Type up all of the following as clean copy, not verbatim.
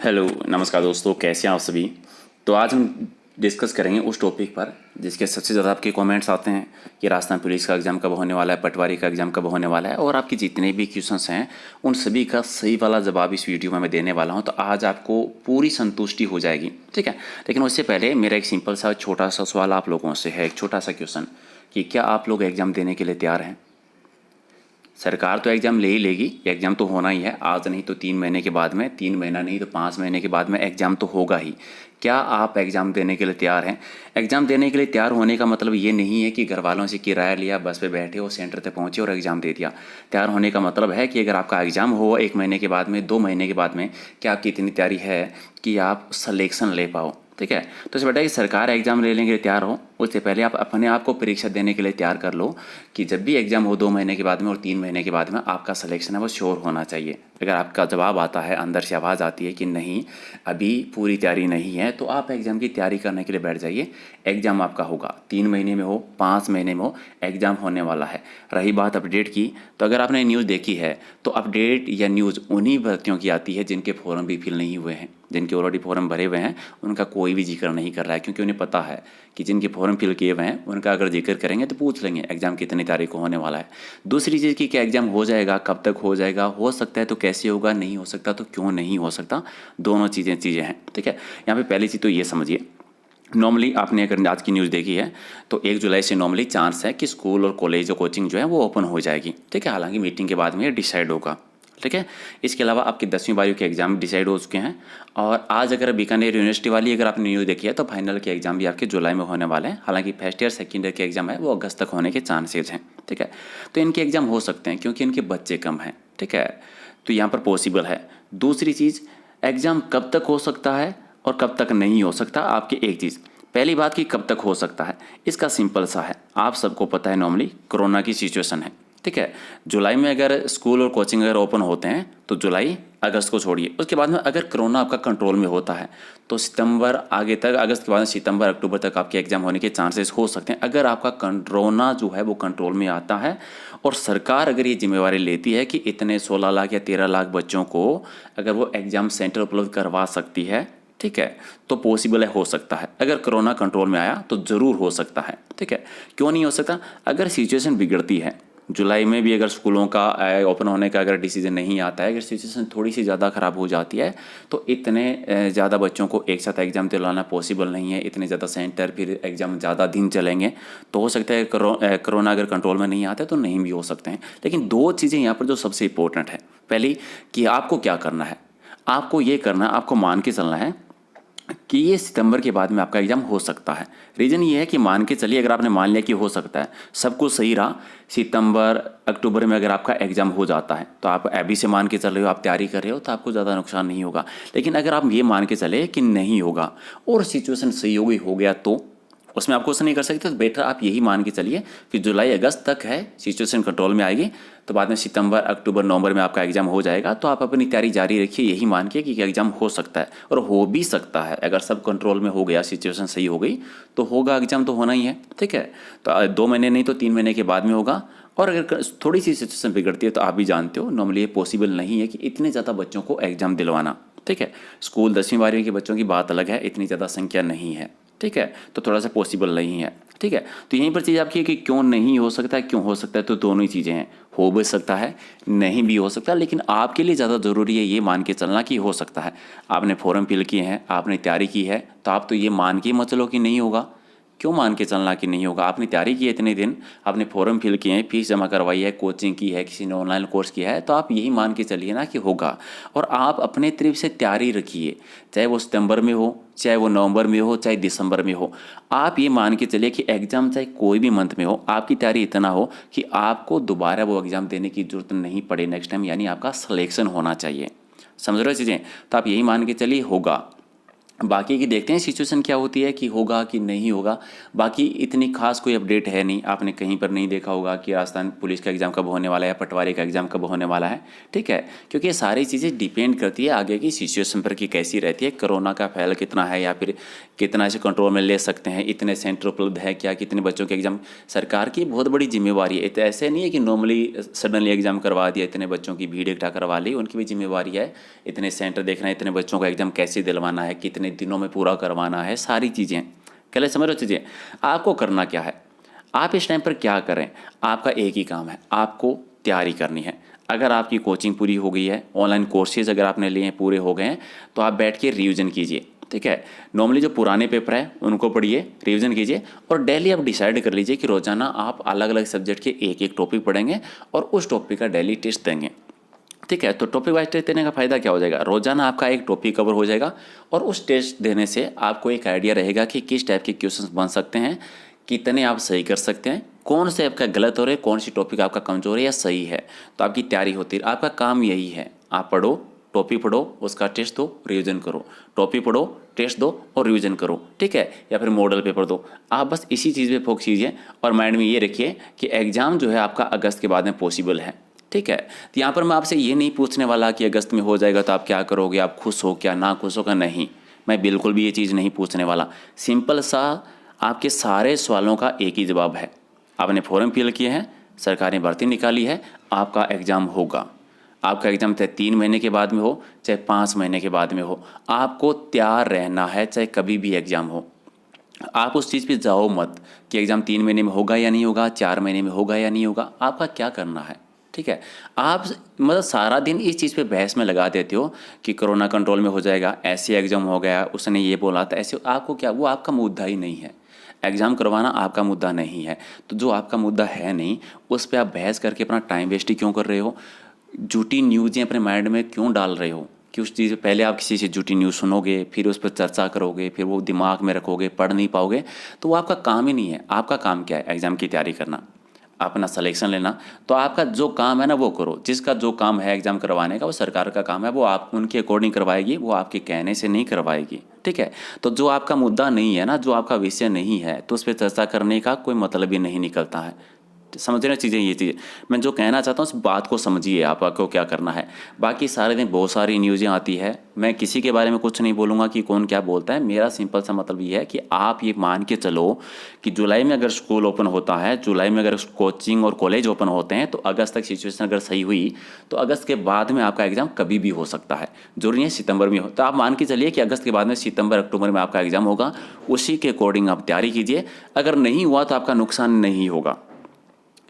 Hello नमस्कार दोस्तों, कैसे हैं आप सभी। तो आज हम डिस्कस करेंगे उस टॉपिक पर जिसके सबसे ज़्यादा आपके कमेंट्स आते हैं कि राजस्थान पुलिस का एग्ज़ाम कब होने वाला है, पटवारी का एग्ज़ाम कब होने वाला है, और आपके जितने भी क्वेश्चंस हैं उन सभी का सही वाला जवाब इस वीडियो में मैं देने वाला हूं। तो आज आपको पूरी संतुष्टि हो जाएगी, ठीक है। लेकिन उससे पहले मेरा एक सिंपल सा छोटा सा सवाल आप लोगों से है, एक छोटा सा क्वेश्चन कि क्या आप लोग एग्ज़ाम देने के लिए तैयार हैं। सरकार तो एग्ज़ाम ले ही लेगी, एग्ज़ाम तो होना ही है, आज नहीं तो 3 महीने के बाद में, 3 महीना नहीं तो 5 महीने के बाद में एग्ज़ाम तो होगा ही। क्या आप एग्ज़ाम देने के लिए तैयार हैं। एग्ज़ाम देने के लिए तैयार होने का मतलब ये नहीं है कि घर वालों से किराया लिया, बस पे बैठे हो, सेंटर तक पहुँचे और एग्ज़ाम दे दिया। तैयार होने का मतलब है कि अगर आपका एग्ज़ाम हो 1 महीने के बाद में, 2 महीने के बाद में, क्या आपकी इतनी तैयारी है कि आप सलेक्शन ले पाओ, ठीक है। तो इस बेटा कि सरकार एग्ज़ाम लेने के लिए तैयार हो, उससे पहले आप अपने आप को परीक्षा देने के लिए तैयार कर लो कि जब भी एग्ज़ाम हो 2 महीने के बाद में और 3 महीने के बाद में, आपका सिलेक्शन है वो श्योर होना चाहिए। अगर आपका जवाब आता है, अंदर से आवाज़ आती है कि नहीं अभी पूरी तैयारी नहीं है, तो आप एग्ज़ाम की तैयारी करने के लिए बैठ जाइए। एग्ज़ाम आपका होगा, 3 महीने में हो, 5 महीने में हो, एग्ज़ाम होने वाला है। रही बात अपडेट की, तो अगर आपने न्यूज़ देखी है तो अपडेट या न्यूज़ उन्हीं भर्तियों की आती है जिनके फॉर्म भी फिल नहीं हुए हैं। जिनके ऑलरेडी फॉर्म भरे हुए हैं उनका कोई भी जिक्र नहीं कर रहा है, क्योंकि उन्हें पता है कि जिनके फॉर्म फिल किए हुए हैं उनका अगर जिक्र करेंगे तो पूछ लेंगे एग्ज़ाम कितनी तारीख को होने वाला है। दूसरी चीज़ की क्या एग्ज़ाम हो जाएगा, कब तक हो जाएगा, हो सकता है तो कैसे होगा, नहीं हो सकता तो क्यों नहीं हो सकता, दोनों चीज़ें हैं, ठीक है। यहाँ पे पहली चीज़ तो ये समझिए, नॉर्मली आपने अगर आज की न्यूज़ देखी है तो 1 जुलाई से नॉर्मली चांस है कि स्कूल और कॉलेज और कोचिंग जो है वो ओपन हो जाएगी, ठीक है। हालांकि मीटिंग के बाद में ये डिसाइड होगा, ठीक है। इसके अलावा आपके 10वीं 12वीं के एग्ज़ाम डिसाइड हो चुके हैं। और आज अगर बीकानेर यूनिवर्सिटी वाली अगर आपने न्यूज़ देखी है तो फाइनल के एग्ज़ाम भी आपके जुलाई में होने वाले हैं। हालांकि फर्स्ट ईयर सेकेंड ईयर के एग्ज़ाम है वो अगस्त तक होने के चांसेज हैं, ठीक है। तो इनके एग्ज़ाम हो सकते हैं क्योंकि इनके बच्चे कम हैं, ठीक है। तो यहाँ पर पॉसिबल है। दूसरी चीज़, एग्ज़ाम कब तक हो सकता है और कब तक नहीं हो सकता, आपकी एक चीज़। पहली बात कि कब तक हो सकता है, इसका सिंपल सा है, आप सबको पता है नॉर्मली कोरोना की सिचुएशन है, ठीक है। जुलाई में अगर स्कूल और कोचिंग अगर ओपन होते हैं तो जुलाई अगस्त को छोड़िए, उसके बाद में अगर कोरोना आपका कंट्रोल में होता है तो सितंबर आगे तक, अगस्त के बाद में सितंबर अक्टूबर तक आपके एग्जाम होने के चांसेस हो सकते हैं, अगर आपका कोरोना जो है वो कंट्रोल में आता है। और सरकार अगर ये जिम्मेवारी लेती है कि इतने 16 लाख या 13 लाख बच्चों को अगर वो एग्ज़ाम सेंटर उपलब्ध करवा सकती है, ठीक है, तो पॉसिबल है, हो सकता है। अगर कोरोना कंट्रोल में आया तो ज़रूर हो सकता है, ठीक है। क्यों नहीं हो सकता, अगर सिचुएशन बिगड़ती है, जुलाई में भी अगर स्कूलों का ओपन होने का अगर डिसीजन नहीं आता है, अगर सिचुएशन थोड़ी सी ज़्यादा ख़राब हो जाती है तो इतने ज़्यादा बच्चों को एक साथ एग्ज़ाम दिलाना पॉसिबल नहीं है। इतने ज़्यादा सेंटर, फिर एग्ज़ाम ज़्यादा दिन चलेंगे, तो हो सकता है कोरोना अगर कंट्रोल में नहीं आता है तो नहीं भी हो सकते हैं। लेकिन दो चीज़ें यहाँ पर जो सबसे इंपॉर्टेंट है, पहली कि आपको क्या करना है, आपको ये करना है, आपको मान के चलना है कि ये सितंबर के बाद में आपका एग्ज़ाम हो सकता है। रीज़न ये है कि मान के चलिए, अगर आपने मान लिया कि हो सकता है, सब कुछ सही रहा, सितंबर अक्टूबर में अगर आपका एग्ज़ाम हो जाता है तो आप अभी से मान के चल रहे हो, आप तैयारी कर रहे हो, तो आपको ज़्यादा नुकसान नहीं होगा। लेकिन अगर आप ये मान के चले कि नहीं होगा और सिचुएशन सही हो गया तो उसमें आप कुछ नहीं कर सकते, तो बेटर आप यही मान के चलिए कि जुलाई अगस्त तक है, सिचुएशन कंट्रोल में आएगी तो बाद में सितंबर अक्टूबर नवंबर में आपका एग्ज़ाम हो जाएगा। तो आप अपनी तैयारी जारी रखिए, यही मान के कि एग्ज़ाम हो सकता है और हो भी सकता है। अगर सब कंट्रोल में हो गया, सिचुएशन सही हो गई तो होगा, एग्ज़ाम तो होना ही है, ठीक है। तो 2 महीने नहीं तो 3 महीने के बाद में होगा। और अगर थोड़ी सी सिचुएशन बिगड़ती है तो आप भी जानते हो नॉर्मली ये पॉसिबल नहीं है कि इतने ज़्यादा बच्चों को एग्ज़ाम दिलवाना, ठीक है। स्कूल 10वीं 12वीं के बच्चों की बात अलग है, इतनी ज़्यादा संख्या नहीं है, ठीक है, तो थोड़ा सा पॉसिबल नहीं है, ठीक है। तो यहीं पर चीज़ आपकी है कि क्यों नहीं हो सकता है, क्यों हो सकता है, तो दोनों ही चीज़ें हैं, हो भी सकता है, नहीं भी हो सकता। लेकिन आपके लिए ज़्यादा ज़रूरी है ये मान के चलना कि हो सकता है। आपने फॉर्म फिल किए हैं, आपने तैयारी की है, तो आप तो ये मान के मत चलो कि नहीं होगा। क्यों मान के चलना कि नहीं होगा, आपने तैयारी की है इतने दिन, आपने फॉर्म फिल किए हैं, फीस जमा करवाई है, कोचिंग की है, किसी ने ऑनलाइन कोर्स किया है, तो आप यही मान के चलिए ना कि होगा। और आप अपने तरफ से तैयारी रखिए, चाहे वो सितंबर में हो, चाहे वो नवंबर में हो, चाहे दिसंबर में हो। आप ये मान के चलिए कि एग्ज़ाम चाहे कोई भी मंथ में हो, आपकी तैयारी इतना हो कि आपको दोबारा वो एग्ज़ाम देने की ज़रूरत नहीं पड़े नेक्स्ट टाइम, यानी आपका सिलेक्शन होना चाहिए। समझ रहे हो चीज़ें, तो आप यही मान के चलिए होगा। बाकी की देखते हैं सिचुएशन क्या होती है कि होगा कि नहीं होगा। बाकी इतनी खास कोई अपडेट है नहीं, आपने कहीं पर नहीं देखा होगा कि राजस्थान पुलिस का एग्ज़ाम कब होने वाला है या पटवारी का एग्ज़ाम कब होने वाला है, ठीक है। क्योंकि ये सारी चीज़ें डिपेंड करती है आगे की सिचुएशन पर कि कैसी रहती है, कोरोना का फैल कितना है या फिर कितना इसे कंट्रोल में ले सकते हैं, इतने सेंटर उपलब्ध है क्या, कितने बच्चों के एग्ज़ाम। सरकार की बहुत बड़ी जिम्मेवारी है, तो ऐसे नहीं है कि नॉर्मली सडनली एग्ज़ाम करवा दिया, इतने बच्चों की भीड़ इकट्ठा करवा ली, उनकी भी जिम्मेवारी है। इतने सेंटर देखना है, इतने बच्चों का एग्ज़ाम कैसे दिलवाना है, कितने दिनों में पूरा करवाना है, सारी चीज़ें पहले समझ लो। चीज़ें आपको करना क्या है, आप इस टाइम पर क्या करें, आपका एक ही काम है, आपको तैयारी करनी है। अगर आपकी कोचिंग पूरी हो गई है, ऑनलाइन कोर्सेज अगर आपने लिए हैं पूरे हो गए हैं, तो आप बैठ के रिवीजन कीजिए, ठीक है। नॉर्मली जो पुराने पेपर है उनको पढ़िए, रिवीजन कीजिए, और डेली आप डिसाइड कर लीजिए कि रोज़ाना आप अलग अलग सब्जेक्ट के एक एक टॉपिक पढ़ेंगे और उस टॉपिक का डेली टेस्ट देंगे, ठीक है। तो टॉपिक वाइज टेस्ट देने का फ़ायदा क्या हो जाएगा, रोजाना आपका एक टॉपिक कवर हो जाएगा और उस टेस्ट देने से आपको एक आइडिया रहेगा कि किस टाइप के क्वेश्चंस बन सकते हैं, कितने आप सही कर सकते हैं, कौन से आपका गलत हो रहा है, कौन सी टॉपिक आपका कमज़ोर है या सही है। तो आपकी तैयारी होती है, आपका काम यही है, आप पढ़ो, टॉपिक पढ़ो, उसका टेस्ट दो, रिवीजन करो, टॉपिक पढ़ो, टेस्ट दो और रिवीजन करो, ठीक है। या फिर मॉडल पेपर दो, आप बस इसी चीज़ पे फोकस कीजिए और माइंड में ये रखिए कि एग्ज़ाम जो है आपका अगस्त के बाद में पॉसिबल है, ठीक है। तो यहाँ पर मैं आपसे ये नहीं पूछने वाला कि अगस्त में हो जाएगा तो आप क्या करोगे, आप खुश हो क्या, ना खुश हो क्या, नहीं, मैं बिल्कुल भी ये चीज़ नहीं पूछने वाला। सिंपल सा आपके सारे सवालों का एक ही जवाब है, आपने फॉर्म फिल किए हैं, सरकार ने भर्ती निकाली है, आपका एग्ज़ाम होगा। आपका एग्ज़ाम चाहे 3 महीने के बाद में हो, चाहे 5 महीने के बाद में हो, आपको तैयार रहना है, चाहे कभी भी एग्ज़ाम हो। आप उस चीज़ पे जाओ मत कि एग्ज़ाम 3 महीने में होगा या नहीं होगा, 4 महीने में होगा या नहीं होगा, आपका क्या करना है, ठीक है। आप मतलब सारा दिन इस चीज़ पे बहस में लगा देते हो कि कोरोना कंट्रोल में हो जाएगा, ऐसे एग्ज़ाम हो गया, उसने ये बोला था, ऐसे आपको क्या, वो आपका मुद्दा ही नहीं है। एग्ज़ाम करवाना आपका मुद्दा नहीं है, तो जो आपका मुद्दा है नहीं उस पर आप बहस करके अपना टाइम वेस्ट ही क्यों कर रहे हो, झूठी न्यूज़ें अपने माइंड में क्यों डाल रहे हो कि उस चीज़ पहले आप किसी से झूठी न्यूज़ सुनोगे, फिर उस पर चर्चा करोगे, फिर वो दिमाग में रखोगे, पढ़ नहीं पाओगे, तो वो आपका काम ही नहीं है। आपका काम क्या है, एग्ज़ाम की तैयारी करना, अपना सिलेक्शन लेना। तो आपका जो काम है ना वो करो, जिसका जो काम है एग्ज़ाम करवाने का वो सरकार का काम है, वो आप उनके अकॉर्डिंग करवाएगी, वो आपके कहने से नहीं करवाएगी, ठीक है। तो जो आपका मुद्दा नहीं है ना, जो आपका विषय नहीं है, तो उस पर चर्चा करने का कोई मतलब ही नहीं निकलता है। समझ रहे चीज़ें, ये चीज़ें मैं जो कहना चाहता हूँ उस बात को समझिए, आपको क्या करना है। बाकी सारे दिन बहुत सारी न्यूज़ें आती है, मैं किसी के बारे में कुछ नहीं बोलूँगा कि कौन क्या बोलता है। मेरा सिंपल सा मतलब ये है कि आप ये मान के चलो कि जुलाई में अगर स्कूल ओपन होता है, जुलाई में अगर कोचिंग और कॉलेज ओपन होते हैं, तो अगस्त तक सिचुएशन अगर सही हुई तो अगस्त के बाद में आपका एग्ज़ाम कभी भी हो सकता है, जरूरी नहीं है सितंबर में हो। तो आप मान के चलिए कि अगस्त के बाद में सितंबर अक्टूबर में आपका एग्ज़ाम होगा, उसी के अकॉर्डिंग आप तैयारी कीजिए। अगर नहीं हुआ तो आपका नुकसान नहीं होगा,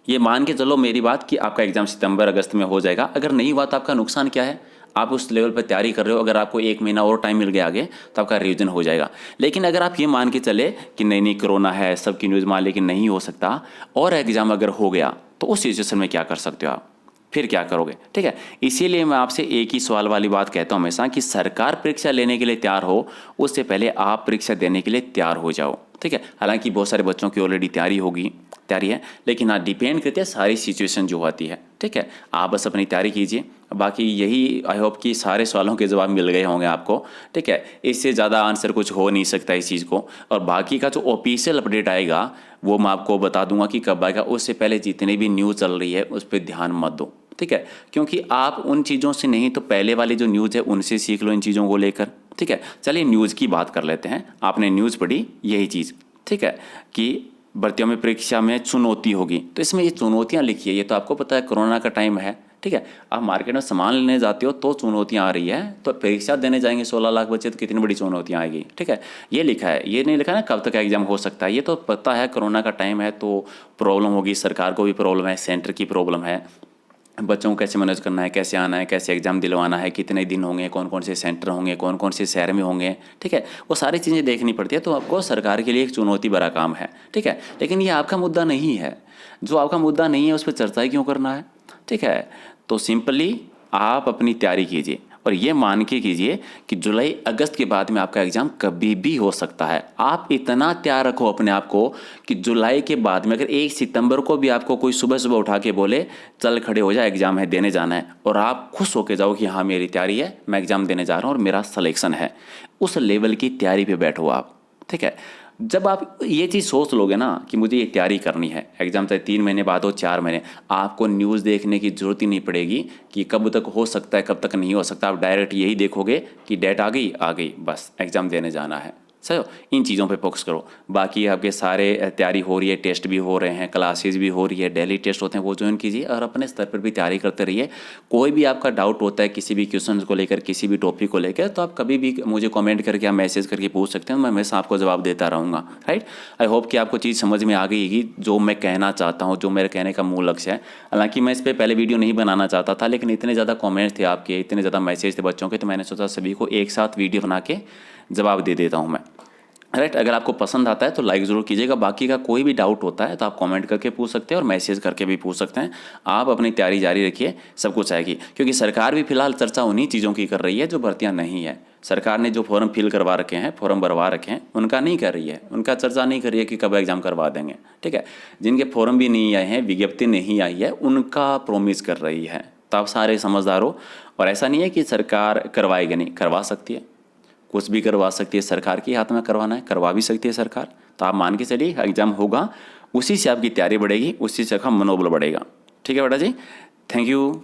ये मान के चलो मेरी बात कि आपका एग्ज़ाम सितंबर अगस्त में हो जाएगा। अगर नहीं हुआ तो आपका नुकसान क्या है, आप उस लेवल पर तैयारी कर रहे हो, अगर आपको 1 महीना और टाइम मिल गया आगे तो आपका रिवीजन हो जाएगा। लेकिन अगर आप ये मान के चले कि नहीं नहीं कोरोना है, सबकी न्यूज़ मान लेकिन नहीं हो सकता, और एग्ज़ाम अगर हो गया तो उस सिचुएशन में क्या कर सकते हो आप, फिर क्या करोगे, ठीक है। इसीलिए मैं आपसे एक ही सवाल वाली बात कहता हूँ हमेशा कि सरकार परीक्षा लेने के लिए तैयार हो, उससे पहले आप परीक्षा देने के लिए तैयार हो जाओ, ठीक है। हालांकि बहुत सारे बच्चों की ऑलरेडी तैयारी है, लेकिन हाँ डिपेंड करती है सारी सिचुएशन जो आती है, ठीक है। आप बस अपनी तैयारी कीजिए। बाकी यही आई होप कि सारे सवालों के जवाब मिल गए होंगे आपको, ठीक है। इससे ज़्यादा आंसर कुछ हो नहीं सकता इस चीज़ को। और बाकी का जो ऑफिशियल अपडेट आएगा वो मैं आपको बता दूंगा कि कब आएगा, उससे पहले जितनी भी न्यूज़ चल रही है उस पर ध्यान मत दो, ठीक है। क्योंकि आप उन चीज़ों से नहीं तो पहले वाली जो न्यूज़ है उनसे सीख लो इन चीज़ों को लेकर, ठीक है। चलिए न्यूज़ की बात कर लेते हैं। आपने न्यूज़ पढ़ी यही चीज़, ठीक है, कि भर्तियों में परीक्षा में चुनौती होगी, तो इसमें ये चुनौतियाँ लिखी है। ये तो आपको पता है कोरोना का टाइम है, ठीक है। आप मार्केट में सामान लेने जाते हो तो चुनौतियाँ आ रही है, तो परीक्षा देने जाएंगे 16 लाख बच्चे तो कितनी बड़ी चुनौतियाँ आएगी, ठीक है। ये लिखा है, ये नहीं लिखा है ना कब तक एग्जाम हो सकता है। ये तो पता है कोरोना का टाइम है तो प्रॉब्लम होगी, सरकार को भी प्रॉब्लम है, सेंटर की प्रॉब्लम है, बच्चों को कैसे मैनेज करना है, कैसे आना है, कैसे एग्ज़ाम दिलवाना है, कितने दिन होंगे, कौन कौन से सेंटर होंगे, कौन कौन से शहर में होंगे, ठीक है। वो सारी चीज़ें देखनी पड़ती है, तो आपको सरकार के लिए एक चुनौती भरा काम है, ठीक है। लेकिन ये आपका मुद्दा नहीं है, जो आपका मुद्दा नहीं है उस पर चर्चा ही क्यों करना है, ठीक है। तो सिंपली आप अपनी तैयारी कीजिए और ये मान के कीजिए कि जुलाई अगस्त के बाद में आपका एग्ज़ाम कभी भी हो सकता है। आप इतना तैयार रखो अपने आप को कि जुलाई के बाद में अगर 1 सितंबर को भी आपको कोई सुबह सुबह उठा के बोले चल खड़े हो जा, एग्ज़ाम है, देने जाना है, और आप खुश होके जाओ कि हाँ मेरी तैयारी है, मैं एग्ज़ाम देने जा रहा हूँ और मेरा सिलेक्शन है, उस लेवल की तैयारी पे बैठो आप। ठीक है, जब आप ये चीज़ सोच लोगे ना कि मुझे ये तैयारी करनी है, एग्ज़ाम चाहे 3 महीने बाद हो, 4 महीने, आपको न्यूज़ देखने की ज़रूरत ही नहीं पड़ेगी कि कब तक हो सकता है, कब तक नहीं हो सकता। आप डायरेक्ट यही देखोगे कि डेट आ गई, बस एग्ज़ाम देने जाना है। सही हो, इन चीज़ों पे फोकस करो। बाकी आपके सारे तैयारी हो रही है, टेस्ट भी हो रहे हैं, क्लासेस भी हो रही है, डेली टेस्ट होते हैं, वो ज्वाइन कीजिए और अपने स्तर पर भी तैयारी करते रहिए। कोई भी आपका डाउट होता है किसी भी क्वेश्चन को लेकर, किसी भी टॉपिक को लेकर, तो आप कभी भी मुझे कमेंट करके या मैसेज करके पूछ सकते हैं, मैं हमेशा आपको जवाब देता रहूँगा। राइट, आई होप कि आपको चीज़ समझ में आ गई होगी जो मैं कहना चाहता हूँ, जो मेरे कहने का मूल लक्ष्य है। हालांकि मैं इस पर पहले वीडियो नहीं बनाना चाहता था, लेकिन इतने ज़्यादा कॉमेंट्स थे आपके, इतने ज़्यादा मैसेज थे बच्चों के, तो मैंने सोचा सभी को एक साथ वीडियो बना के जवाब दे देता हूँ मैं। राइट, अगर आपको पसंद आता है तो लाइक ज़रूर कीजिएगा। बाकी का कोई भी डाउट होता है तो आप कमेंट करके पूछ सकते हैं और मैसेज करके भी पूछ सकते हैं। आप अपनी तैयारी जारी रखिए, सब कुछ आएगी। क्योंकि सरकार भी फिलहाल चर्चा उन्हीं चीज़ों की कर रही है जो भर्तियाँ नहीं है। सरकार ने जो फॉर्म फिल करवा रखे हैं, फॉर्म भरवा रखे हैं, उनका नहीं कर रही है, उनका चर्चा नहीं कर रही है कि कब एग्ज़ाम करवा देंगे। ठीक है, जिनके फॉर्म भी नहीं आए हैं, विज्ञप्ति नहीं आई है, उनका प्रोमिस कर रही है। तो आप सारे समझदार हो, और ऐसा नहीं है कि सरकार करवाएगी नहीं, करवा सकती है, कुछ भी करवा सकती है। सरकार के हाथ में करवाना है, करवा भी सकती है सरकार। तो आप मान के चलिए एग्ज़ाम होगा, उसी से आपकी तैयारी बढ़ेगी, उसी से आपका मनोबल बढ़ेगा। ठीक है बेटा जी, थैंक यू।